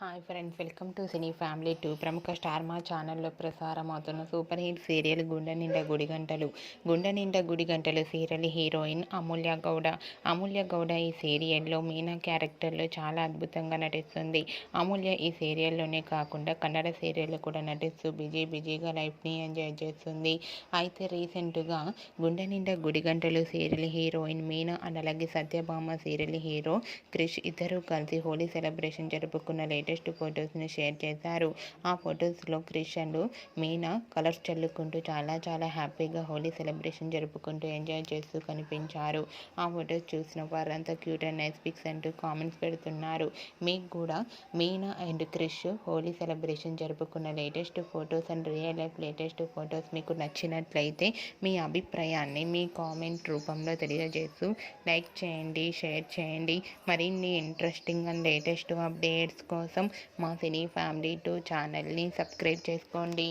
Hi friends, welcome to cine family 2. ప్రముఖ star మా ఛానల్లో ప్రసారం అవుతున్న సూపర్ హిట్ సీరియల్ గుండె నిండా గుడిగంటలు. గుండె నిండా గుడిగంటలు సీరియల్ హీరోయిన్ అమూల్య గౌడ. అమూల్య గౌడ ఈ సీరియల్లో మీనా క్యారెక్టర్లో చాలా అద్భుతంగా నటిస్తుంది. అమూల్య ఈ సీరియల్లోనే కాకుండా కన్నడ సీరియల్లో కూడా నటిస్తూ బిజీగా లైఫ్ని ఎంజాయ్ చేస్తుంది. అయితే రీసెంట్గా గుండె నిండా గుడిగంటలు సీరియల్ హీరోయిన్ మీనా అండ్ అలాగే సత్యభామ సీరియల్ హీరో క్రిష్ ఇద్దరూ కలిసి హోలీ సెలబ్రేషన్ జరుపుకున్న లేటెస్ట్ ఫొటోస్ని షేర్ చేశారు. ఆ ఫొటోస్లో క్రిష్ అండ్ మీనా కలర్స్ చల్లుకుంటూ చాలా హ్యాపీగా హోలీ సెలబ్రేషన్ జరుపుకుంటూ ఎంజాయ్ చేస్తూ కనిపించారు. ఆ ఫొటోస్ చూసిన వారంతా క్యూట్ అండ్ నైస్ పిక్స్ అంటూ కామెంట్స్ పెడుతున్నారు. మీకు కూడా మీనా అండ్ క్రిష్ హోలీ సెలబ్రేషన్ జరుపుకున్న latest photos and real life latest photos మీకు నచ్చినట్లయితే మీ అభిప్రాయాన్ని మీ కామెంట్ రూపంలో తెలియజేస్తూ లైక్ చేయండి, షేర్ చేయండి. మరిన్ని ఇంట్రెస్టింగ్ అండ్ లేటెస్ట్ అప్డేట్స్ కోసం మా సినీ ఫ్యామిలీ 2 ఛానల్ని సబ్స్క్రైబ్ చేసుకోండి.